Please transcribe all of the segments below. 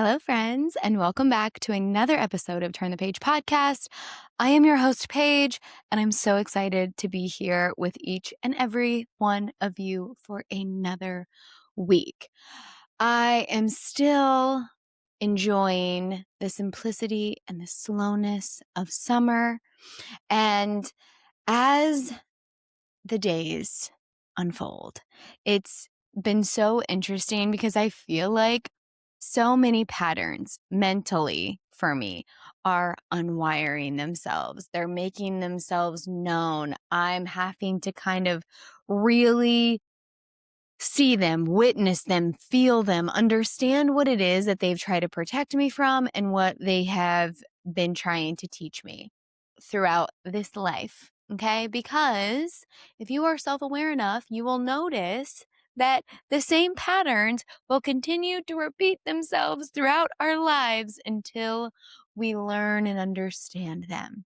Hello, friends, and welcome back to another episode of Turn the Page podcast. I am your host, Paige, and I'm so excited to be here with each and every one of you for another week. I am still enjoying the simplicity and the slowness of summer, and as the days unfold, it's been so interesting because I feel like so many patterns mentally for me are unwiring themselves. They're making themselves known. I'm having to kind of really see them, witness them, feel them, understand what it is that they've tried to protect me from and what they have been trying to teach me throughout this life. Okay. Because if you are self aware enough, you will notice that the same patterns will continue to repeat themselves throughout our lives until we learn and understand them.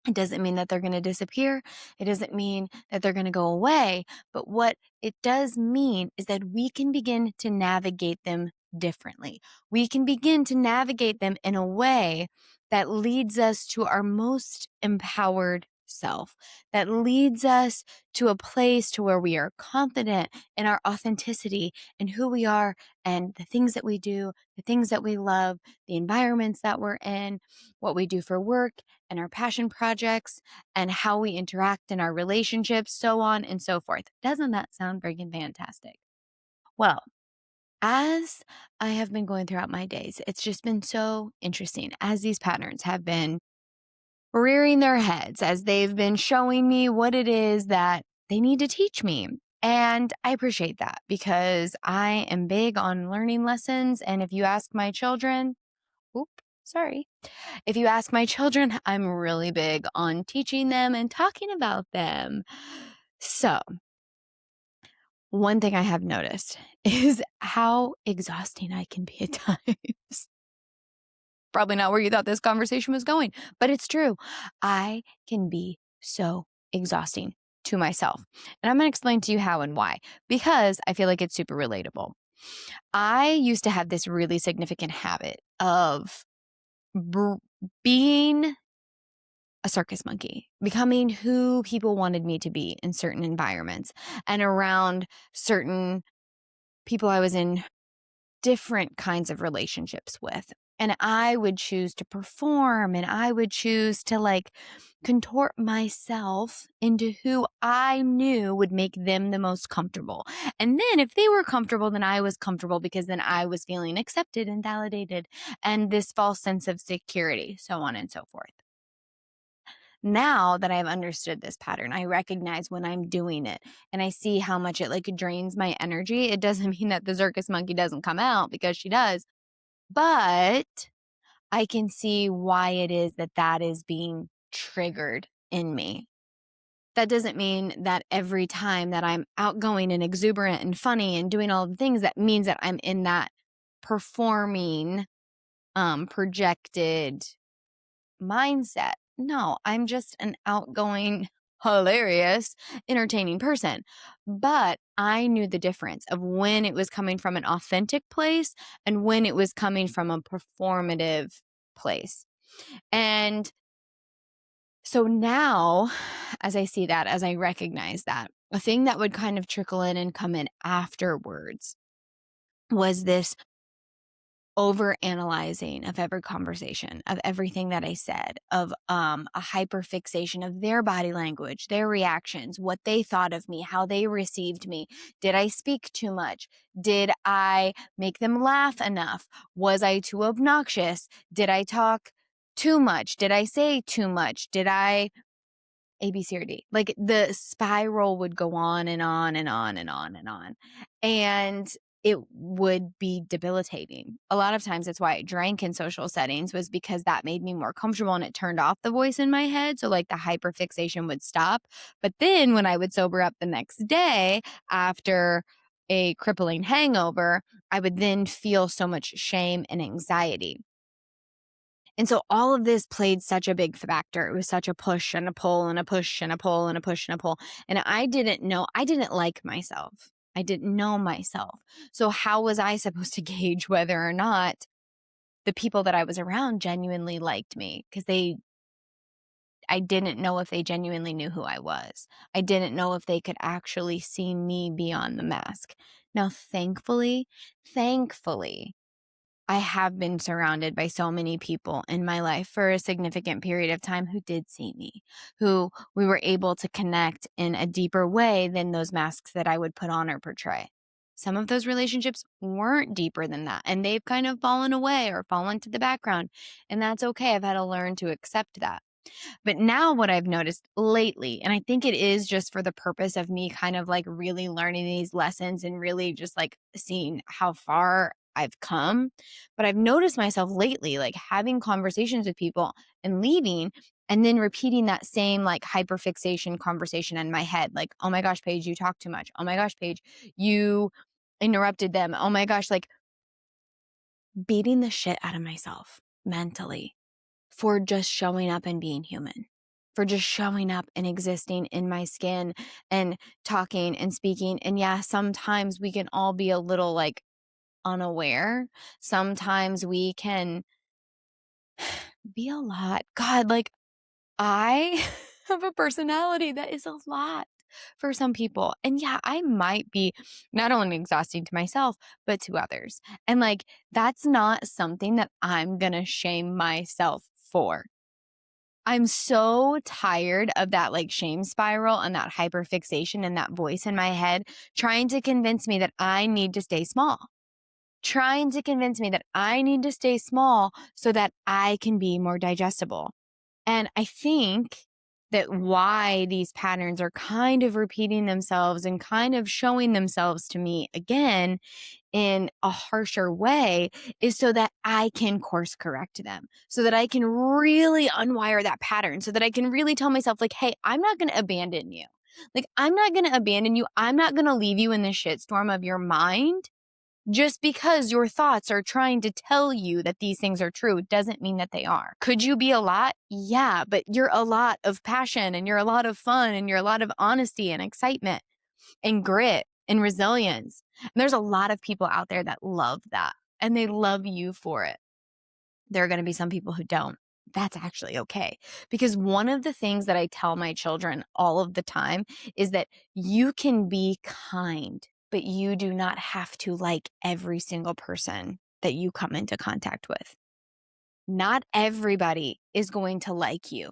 It doesn't mean that they're going to disappear. It doesn't mean that they're going to go away. But what it does mean is that we can begin to navigate them differently. We can begin to navigate them in a way that leads us to our most empowered self, that leads us to a place to where we are confident in our authenticity and who we are and the things that we do, the things that we love, the environments that we're in, what we do for work and our passion projects and how we interact in our relationships, so on and so forth. Doesn't that sound freaking fantastic? Well, as I have been going throughout my days, it's just been so interesting as these patterns have been rearing their heads, as they've been showing me what it is that they need to teach me. And I appreciate that because I am big on learning lessons. And if you ask my children, oop, sorry. If you ask my children, I'm really big on teaching them and talking about them. So, one thing I have noticed is how exhausting I can be at times. Probably not where you thought this conversation was going, but it's true. I can be so exhausting to myself. And I'm going to explain to you how and why, because I feel like it's super relatable. I used to have this really significant habit of being a circus monkey, becoming who people wanted me to be in certain environments and around certain people I was in different kinds of relationships with. And I would choose to perform and I would choose to contort myself into who I knew would make them the most comfortable. And then if they were comfortable, then I was comfortable because then I was feeling accepted and validated and this false sense of security, so on and so forth. Now that I've understood this pattern, I recognize when I'm doing it and I see how much it drains my energy. It doesn't mean that the circus monkey doesn't come out because she does, but I can see why it is that that is being triggered in me. That doesn't mean that every time that I'm outgoing and exuberant and funny and doing all the things, that means that I'm in that performing, projected mindset. No, I'm just an outgoing, hilarious, entertaining person. But I knew the difference of when it was coming from an authentic place and when it was coming from a performative place. And so now, as I see that, as I recognize that, a thing that would kind of trickle in and come in afterwards was this over analyzing of every conversation, of everything that I said, of a hyper fixation of their body language, their reactions, what they thought of me, how they received me. Did I speak too much? Did I make them laugh enough? Was I too obnoxious? Did I talk too much? Did I say too much? Did I A, B, C, or D? The spiral would go on and on and on and on and on. And it would be debilitating. A lot of times that's why I drank in social settings, was because that made me more comfortable and it turned off the voice in my head. So like the hyperfixation would stop. But then when I would sober up the next day after a crippling hangover, I would then feel so much shame and anxiety. And so all of this played such a big factor. It was such a push and a pull and a push and a pull and a push and a pull. And I didn't like myself. I didn't know myself. So how was I supposed to gauge whether or not the people that I was around genuinely liked me? Because I didn't know if they genuinely knew who I was. I didn't know if they could actually see me beyond the mask. Now, thankfully, I have been surrounded by so many people in my life for a significant period of time who did see me, who we were able to connect in a deeper way than those masks that I would put on or portray. Some of those relationships weren't deeper than that, and they've kind of fallen away or fallen to the background. And that's okay. I've had to learn to accept that. But now what I've noticed lately, and I think it is just for the purpose of me kind of like really learning these lessons and really just like seeing how far I've come. But I've noticed myself lately, like having conversations with people and leaving and then repeating that same like hyperfixation conversation in my head. Like, oh my gosh, Paige, you talk too much. Oh my gosh, Paige, you interrupted them. Oh my gosh, like beating the shit out of myself mentally for just showing up and being human, for just showing up and existing in my skin and talking and speaking. And yeah, sometimes we can all be a little like unaware. Sometimes we can be a lot. God, like I have a personality that is a lot for some people. And yeah, I might be not only exhausting to myself, but to others. And like, that's not something that I'm going to shame myself for. I'm so tired of that like shame spiral and that hyperfixation and that voice in my head trying to convince me that I need to stay small, trying to convince me that I need to stay small so that I can be more digestible. And I think that why these patterns are kind of repeating themselves and kind of showing themselves to me again in a harsher way is so that I can course correct them, so that I can really unwire that pattern, so that I can really tell myself, like, hey, I'm not going to abandon you. Like, I'm not going to abandon you. I'm not going to leave you in the shitstorm of your mind. Just because your thoughts are trying to tell you that these things are true doesn't mean that they are. Could you be a lot? Yeah, but you're a lot of passion and you're a lot of fun and you're a lot of honesty and excitement and grit and resilience. And there's a lot of people out there that love that and they love you for it. There are going to be some people who don't. That's actually okay. Because one of the things that I tell my children all of the time is that you can be kind, but you do not have to like every single person that you come into contact with. Not everybody is going to like you.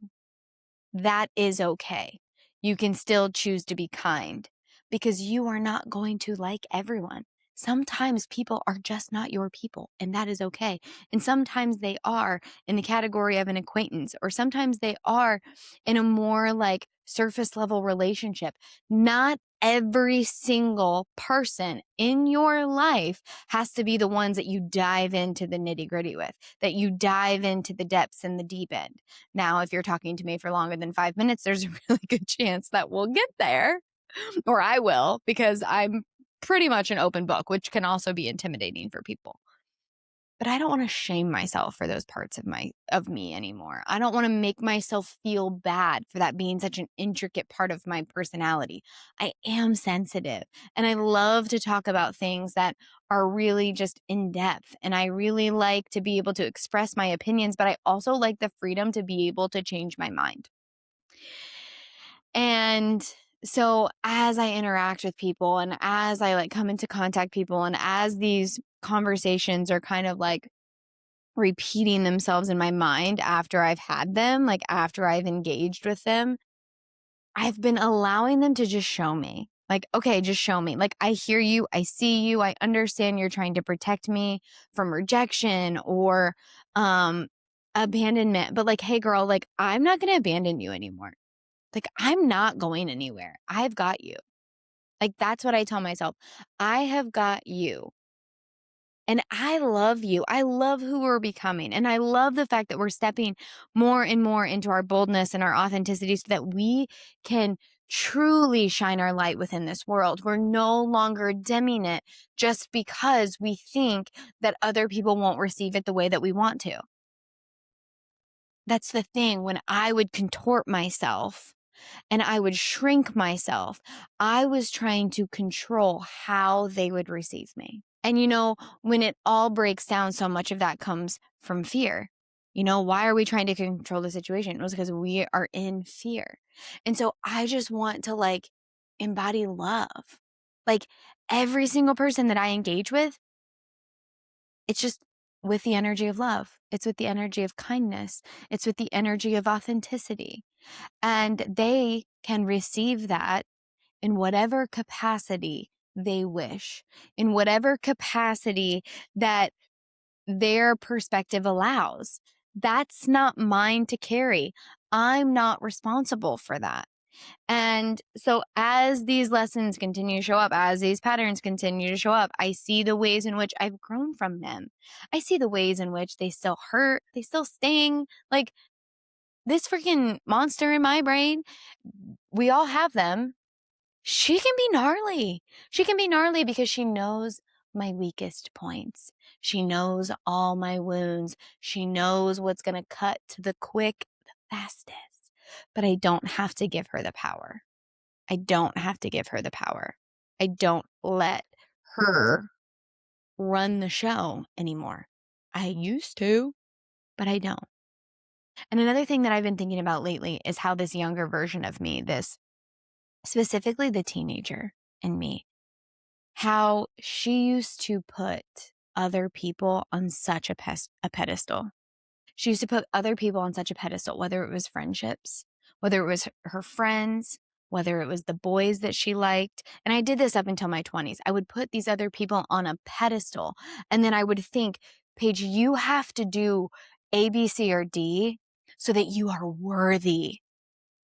That is okay. You can still choose to be kind because you are not going to like everyone. Sometimes people are just not your people, and that is okay. And sometimes they are in the category of an acquaintance, or sometimes they are in a more like surface level relationship. Not every single person in your life has to be the ones that you dive into the nitty gritty with, that you dive into the depths and the deep end. Now, if you're talking to me for longer than 5 minutes, there's a really good chance that we'll get there, or I will, because I'm pretty much an open book, which can also be intimidating for people. But I don't want to shame myself for those parts of me anymore. I don't want to make myself feel bad for that being such an intricate part of my personality. I am sensitive and I love to talk about things that are really just in depth. And I really like to be able to express my opinions, but I also like the freedom to be able to change my mind. And so as I interact with people and as I like come into contact people and as these conversations are kind of like repeating themselves in my mind after I've had them, like after I've engaged with them, I've been allowing them to just show me. Like, okay, just show me. Like, I hear you. I see you. I understand you're trying to protect me from rejection or abandonment. But like, hey, girl, like, I'm not going to abandon you anymore. Like, I'm not going anywhere. I've got you. Like, that's what I tell myself. I have got you. And I love you. I love who we're becoming. And I love the fact that we're stepping more and more into our boldness and our authenticity so that we can truly shine our light within this world. We're no longer dimming it just because we think that other people won't receive it the way that we want to. That's the thing. When I would contort myself and I would shrink myself, I was trying to control how they would receive me. And when it all breaks down, so much of that comes from fear. Why are we trying to control the situation? It was because we are in fear. And so I just want to embody love. Like every single person that I engage with, it's just with the energy of love. It's with the energy of kindness. It's with the energy of authenticity. And they can receive that in whatever capacity they wish, in whatever capacity that their perspective allows. That's not mine to carry. I'm not responsible for that. And so as these lessons continue to show up, as these patterns continue to show up, I see the ways in which I've grown from them. I see the ways in which they still hurt, they still sting. Like this freaking monster in my brain, we all have them. She can be gnarly. She can be gnarly because she knows my weakest points. She knows all my wounds. She knows what's going to cut to the quick, the fastest. But I don't have to give her the power. I don't have to give her the power. I don't let her run the show anymore. I used to, but I don't. And another thing that I've been thinking about lately is how this younger version of me, this specifically the teenager in me, how she used to put other people on such a pedestal. She used to put other people on such a pedestal, whether it was friendships, whether it was her friends, whether it was the boys that she liked. And I did this up until my 20s. I would put these other people on a pedestal. And then I would think, Paige, you have to do A, B, C, or D so that you are worthy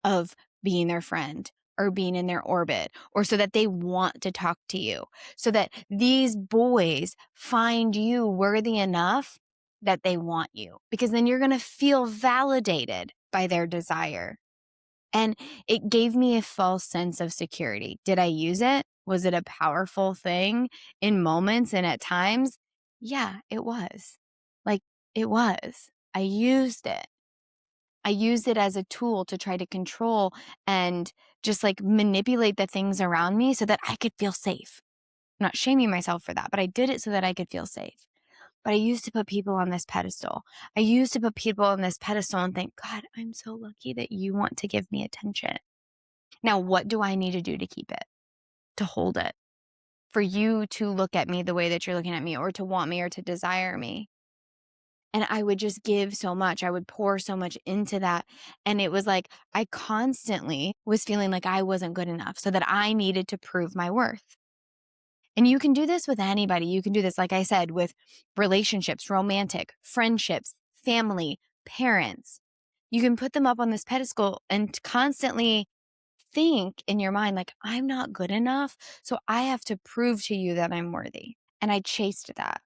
of being their friend or being in their orbit, or so that they want to talk to you, so that these boys find you worthy enough that they want you, because then you're going to feel validated by their desire. And it gave me a false sense of security. Did I use it? Was it a powerful thing in moments and at times? Yeah, it was. It was. I used it. I used it as a tool to try to control and just manipulate the things around me so that I could feel safe. I'm not shaming myself for that, but I did it so that I could feel safe. But I used to put people on this pedestal. I used to put people on this pedestal and think, God, I'm so lucky that you want to give me attention. Now, what do I need to do to keep it, to hold it, for you to look at me the way that you're looking at me, or to want me, or to desire me? And I would just give so much. I would pour so much into that. And it was like I constantly was feeling like I wasn't good enough, so that I needed to prove my worth. And you can do this with anybody. You can do this, like I said, with relationships, romantic, friendships, family, parents. You can put them up on this pedestal and constantly think in your mind, like, I'm not good enough, so I have to prove to you that I'm worthy. And I chased that.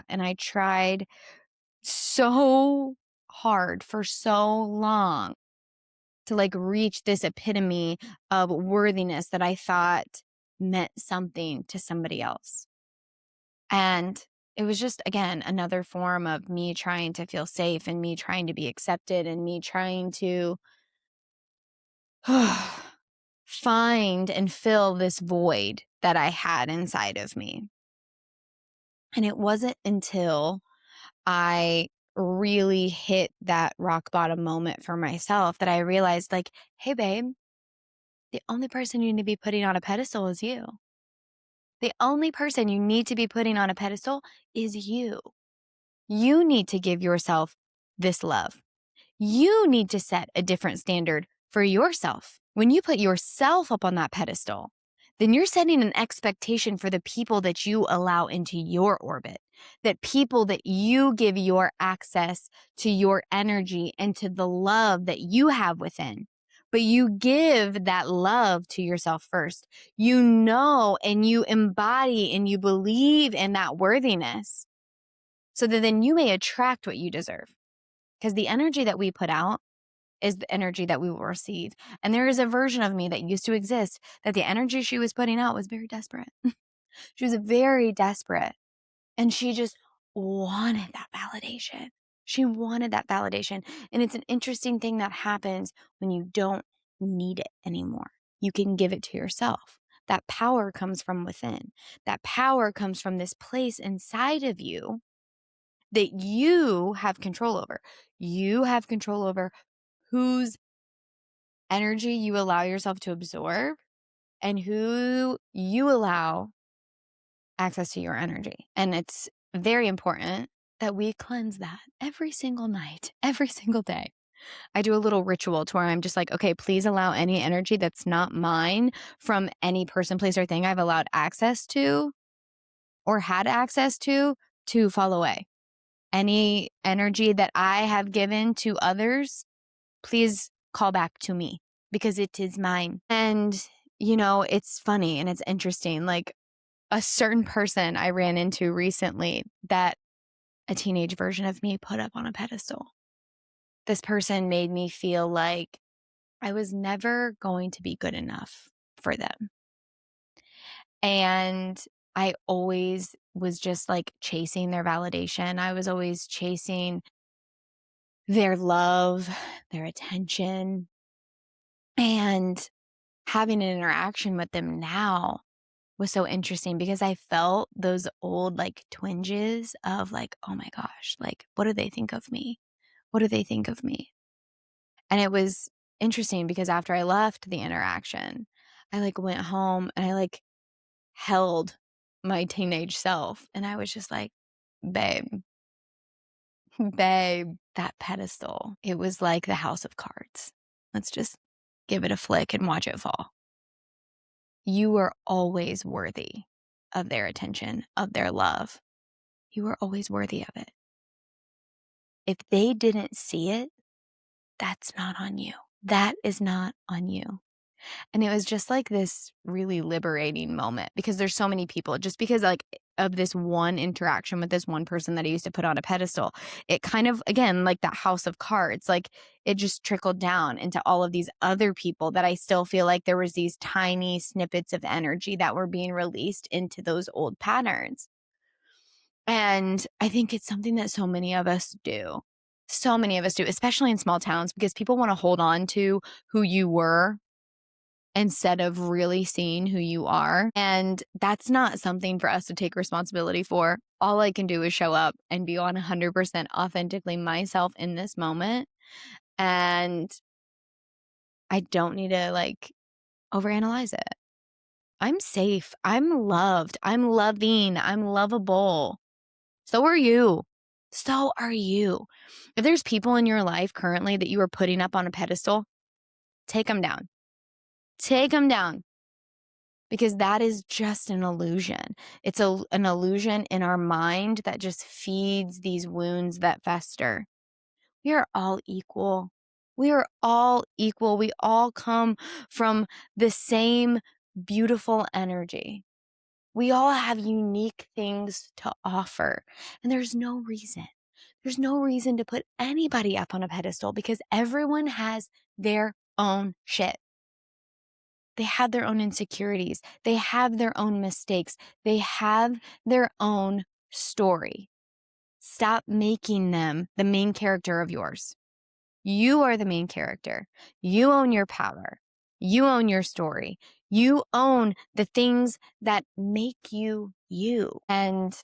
And I tried so hard for so long to reach this epitome of worthiness that I thought meant something to somebody else. And it was just, again, another form of me trying to feel safe, and me trying to be accepted, and me trying to find and fill this void that I had inside of me. And it wasn't until I really hit that rock bottom moment for myself that I realized, hey, babe, the only person you need to be putting on a pedestal is you. The only person you need to be putting on a pedestal is you. You need to give yourself this love. You need to set a different standard for yourself. When you put yourself up on that pedestal, then you're setting an expectation for the people that you allow into your orbit, that people that you give your access to your energy and to the love that you have within. but you give that love to yourself first. You know, and you embody and you believe in that worthiness so that then you may attract what you deserve. Because the energy that we put out is the energy that we will receive. And there is a version of me that used to exist that the energy she was putting out was very desperate. She was very desperate. And she just wanted that validation. She wanted that validation. And it's an interesting thing that happens when you don't need it anymore. You can give it to yourself. That power comes from within. That power comes from this place inside of you that you have control over. You have control over whose energy you allow yourself to absorb and who you allow access to your energy. And it's very important that we cleanse that every single night, every single day. I do a little ritual to where I'm just like, okay, please allow any energy that's not mine from any person, place, or thing I've allowed access to or had access to fall away. Any energy that I have given to others, please call back to me because it is mine. And, it's funny and it's interesting. Like a certain person I ran into recently that a teenage version of me put up on a pedestal. This person made me feel like I was never going to be good enough for them. And I always was just like chasing their validation. I was always chasing their love, their attention, and having an interaction with them now was so interesting because I felt those old like twinges of like, oh my gosh, like, what do they think of me? What do they think of me? And it was interesting because after I left the interaction, I like went home and I like held my teenage self and I was just like, babe, babe, that pedestal, it was like the house of cards. Let's just give it a flick and watch it fall. You are always worthy of their attention, of their love. You are always worthy of it. If they didn't see it, that's not on you. That is not on you. And it was just like this really liberating moment because there's so many people, just because like of this one interaction with this one person that I used to put on a pedestal, it kind of, again, like that house of cards, like it just trickled down into all of these other people that I still feel like there was these tiny snippets of energy that were being released into those old patterns. And I think it's something that so many of us do. So many of us do, especially in small towns, because people want to hold on to who you were instead of really seeing who you are. And that's not something for us to take responsibility for. All I can do is show up and be 100% authentically myself in this moment. And I don't need to like overanalyze it. I'm safe. I'm loved. I'm loving. I'm lovable. So are you. So are you. If there's people in your life currently that you are putting up on a pedestal, take them down. Take them down. Because that is just an illusion. It's an illusion in our mind that just feeds these wounds that fester. We are all equal. We are all equal. We all come from the same beautiful energy. We all have unique things to offer. And there's no reason to put anybody up on a pedestal because everyone has their own shit. They have their own insecurities. They have their own mistakes. They have their own story. Stop making them the main character of yours. You are the main character. You own your power. You own your story. You own the things that make you you. And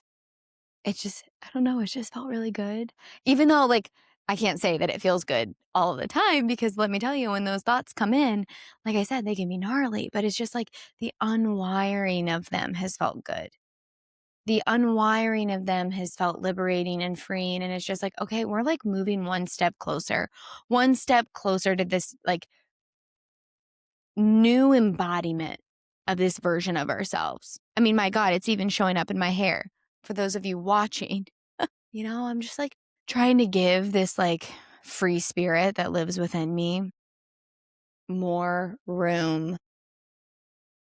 it just, I don't know, it just felt really good. Even though, like, I can't say that it feels good all the time because let me tell you, when those thoughts come in, like I said, they can be gnarly, but it's just like the unwiring of them has felt good. The unwiring of them has felt liberating and freeing. And it's just like, okay, we're like moving one step closer to this like new embodiment of this version of ourselves. I mean, my God, it's even showing up in my hair. For those of you watching, I'm just like trying to give this like free spirit that lives within me more room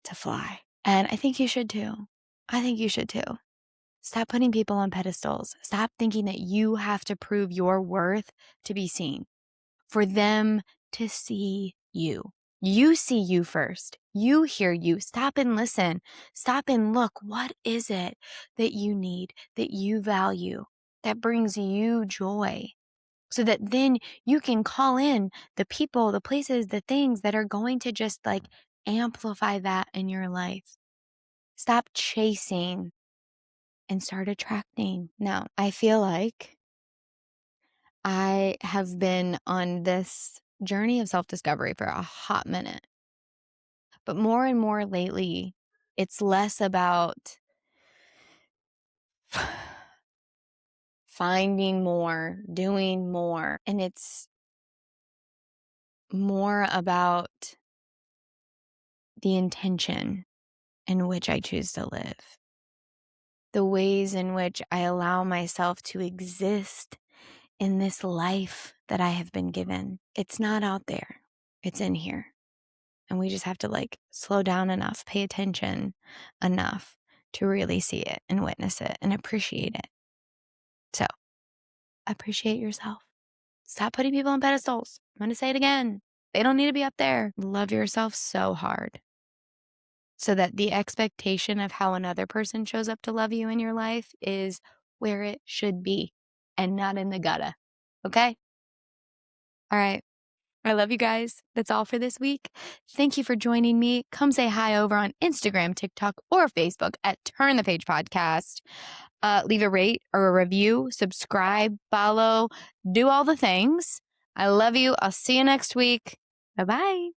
to fly. And I think you should too. I think you should too. Stop putting people on pedestals. Stop thinking that you have to prove your worth to be seen, for them to see you. You see you first. You hear you. Stop and listen. Stop and look. What is it that you need, that you value, that brings you joy? So that then you can call in the people, the places, the things that are going to just like amplify that in your life. Stop chasing and start attracting. Now, I feel like I have been on this journey of self-discovery for a hot minute. But more and more lately, it's less about finding more, doing more, and it's more about the intention in which I choose to live, the ways in which I allow myself to exist in this life that I have been given. It's not out there, it's in here. And we just have to like slow down enough, pay attention enough to really see it and witness it and appreciate it. So appreciate yourself. Stop putting people on pedestals. I'm going to say it again. They don't need to be up there. Love yourself so hard so that the expectation of how another person shows up to love you in your life is where it should be and not in the gutter. Okay? All right. I love you guys. That's all for this week. Thank you for joining me. Come say hi over on Instagram, TikTok, or Facebook at Turn the Page Podcast. Leave a rate or a review, subscribe, follow, do all the things. I love you. I'll see you next week. Bye-bye.